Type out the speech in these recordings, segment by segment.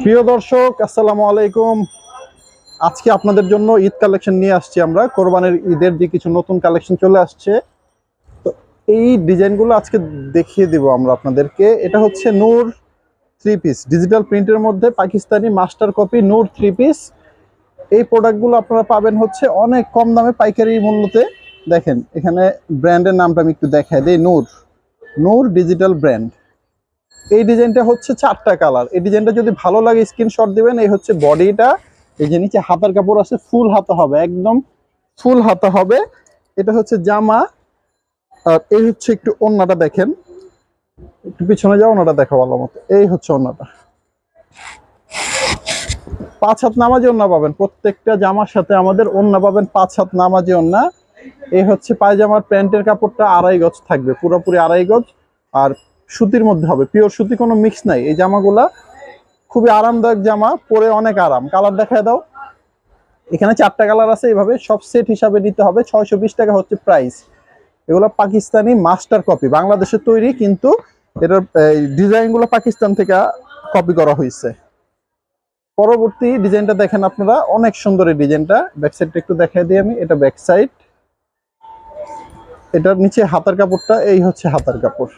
প্রিয় দর্শক, আসসালামু আলাইকুম। আজকে আপনাদের জন্য ঈদ কালেকশন নিয়ে আসছি আমরা। কোরবানির ঈদের যে কিছু নতুন কালেকশন চলে আসছে, তো এই ডিজাইনগুলো আজকে দেখিয়ে দিব আমরা আপনাদেরকে। এটা হচ্ছে নূর থ্রি পিস, ডিজিটাল প্রিন্টের মধ্যে পাকিস্তানি মাস্টার কপি নূর থ্রি পিস। এই প্রোডাক্টগুলো আপনারা পাবেন হচ্ছে অনেক কম দামে, পাইকারি মূল্যতে। দেখেন এখানে ব্র্যান্ডের নামটা আমি একটু দেখাই দিই, নূর নূর ডিজিটাল ব্র্যান্ড। এই ডিজাইনটা হচ্ছে 4টা কালার। এই ডিজাইনটা যদি ভালো লাগে স্ক্রিনশট দিবেন। এই হচ্ছে বডিটা, এই যে নিচে হাতার কাপড় আছে, ফুল হাতা হবে, একদম ফুল হাতা হবে। এটা হচ্ছে জামা। আর এই হচ্ছে একটু ওড়নাটা দেখেন, একটু পিছনে যাও, ওড়নাটা দেখো ভালো মতো। এই হচ্ছে ওড়নাটা, 5 হাত নামাজি ওড়না পাবেন প্রত্যেকটা জামার সাথে। আমাদের ওড়না পাবেন 5 হাত নামাজি ওড়না। এই হচ্ছে পায়জামার প্যান্টের কাপড়টা 2.5 গজ থাকবে, পুরোপুরি 2.5 গজ। আর সুতির মধ্যে হবে, পিওর সুতি, কোনো মিক্স নাই। এই জামাগুলা খুবই আরামদায়ক জামা, পরে অনেক আরাম। কালার দেখায় দাও। এখানে 4টা কালার আছে। এইভাবে সব সেট হিসাবে নিতে হবে। 620 টাকা হচ্ছে প্রাইস। এগুলো পাকিস্তানি মাস্টার কপি, বাংলাদেশে তৈরি, কিন্তু এটার ডিজাইনগুলো পাকিস্তান থেকে কপি করা হয়েছে। পরবর্তী ডিজাইনটা দেখেন আপনারা, অনেক সুন্দর এই ডিজাইনটা। ব্যাক সাইডটা একটু দেখাই দিই আমি। এটা ব্যাক সাইড, এটার নিচে হাতার কাপড়টা, এই হচ্ছে হাতার কাপড়।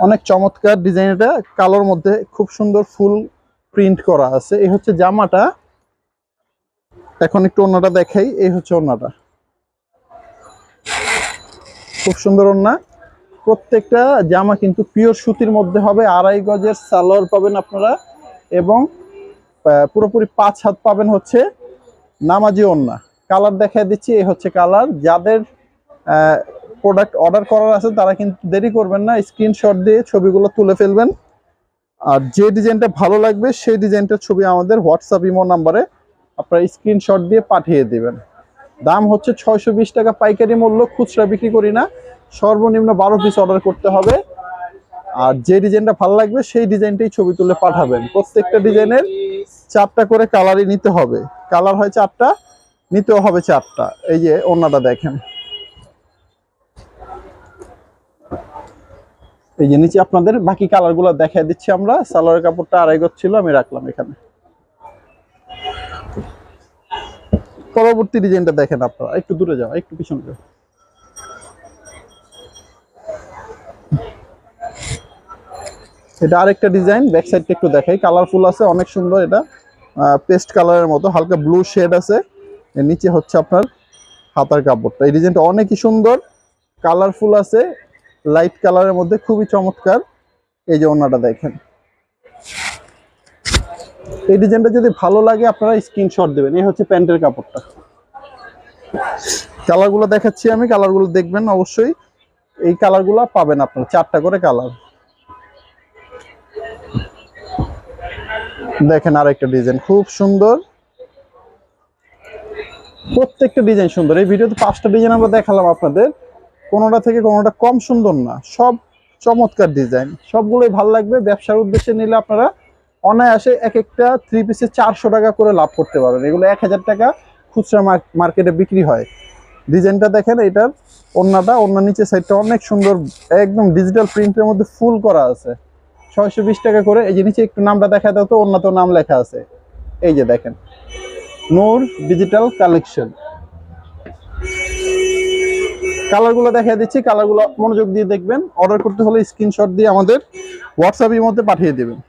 অনেক চমৎকার ডিজাইন। এটা কালোর মধ্যে খুব সুন্দর ফুল প্রিন্ট করা আছে। এই হচ্ছে জামাটা। এখন একটু ওড়নাটা দেখাই। এই হচ্ছে ওড়নাটা, খুব সুন্দর ওড়না। প্রত্যেকটা জামা কিন্তু পিওর সুতির মধ্যে হবে। 2.5 গজের সালোয়ার পাবেন আপনারা, এবং পুরোপুরি 5 হাত পাবেন হচ্ছে নামাজি ওড়না। কালার দেখাই দিচ্ছি। এই হচ্ছে কালার। যাদের প্রোডাক্ট অর্ডার করার আছে তারা কিন্তু দেরি করবেন না, স্ক্রিনশট দিয়ে ছবিগুলো তুলে ফেলবেন। আর যে ডিজাইনটা ভালো লাগবে সেই ডিজাইনটার ছবি আমাদের হোয়াটসঅ্যাপ ইমো নাম্বারে আপনারা স্ক্রিনশট দিয়ে পাঠিয়ে দিবেন। দাম হচ্ছে 620 টাকা পাইকারি মূল্য, খুচরা বিক্রি করি না। সর্বনিম্ন 12 পিস অর্ডার করতে হবে। আর যে ডিজাইনটা ভালো লাগবে সেই ডিজাইনটাই ছবি তুলে পাঠাবেন। প্রত্যেকটা ডিজাইনের 4টা করে কালারই নিতে হবে। কালার হয় 4টা, নিতেও হবে 4টা। এই যে ওড়নাটা দেখেন, এই যে নিচে আপনাদের বাকি কালারগুলো দেখাই দিচ্ছি আমরা। সালোয়ারের কাপড়টা 2.5 গজ ছিল, আমি রাখলাম এখানে। পরবর্তী ডিজাইনটা দেখেন আপনারা, একটু দূরে যাও, একটু পিছনে যাও। এটা আরেকটা ডিজাইন। ব্যাক সাইডটা একটু দেখাই, কালারফুল আছে, অনেক সুন্দর। এটা পেস্ট কালারের মতো, হালকা ব্লু শেড আছে। এর নিচে হচ্ছে আপনার হাতার কাপড়টা। এই ডিজাইনটা অনেকই সুন্দর, কালারফুল আছে, লাইট কালারের মধ্যে, খুবই চমৎকার। এই যে ওড়নাটা দেখেন। এই ডিজাইনটা যদি ভালো লাগে আপনারা স্ক্রিনশট দেবেন। এই হচ্ছে প্যান্টের কাপড়টা। কালারগুলো দেখাচ্ছি আমি, কালারগুলো দেখবেন অবশ্যই। এই কালারগুলো পাবেন আপনারা, 4টা করে কালার। দেখেন আরেকটা ডিজাইন, খুব সুন্দর। প্রত্যেকটা ডিজাইন সুন্দর। এই ভিডিওতে 5টা ডিজাইন আমরা দেখালাম আপনাদের, কোনোটা থেকে কোনোটা কম সুন্দর না, সব চমৎকার ডিজাইন। সবগুলোই ভালো লাগবে। ব্যবসার উদ্দেশ্যে নিলে আপনারা অনায়াসে এক একটা থ্রি পিসে 400 টাকা করে লাভ করতে পারবেন। এগুলো 1000 টাকা খুচরা মার্কেটে বিক্রি হয়। ডিজাইনটা দেখেন, এটার ওড়নাটা, ওড়নার নিচে সাইডটা অনেক সুন্দর, একদম ডিজিটাল প্রিন্টের মধ্যে ফুল করা আছে। 620 টাকা করে। এই যে নিচে একটু নামটা দেখা দাও তো, ওড়নাতেও নাম লেখা আছে। এই যে দেখেন, নূর ডিজিটাল কালেকশন। কালারগুলো দেখা দিচ্ছি, কালারগুলো মনোযোগ দিয়ে দেখবেন। অর্ডার করতে হলে স্ক্রিনশট দিয়ে আমাদের হোয়াটসঅ্যাপের মধ্যে পাঠিয়ে দেবেন।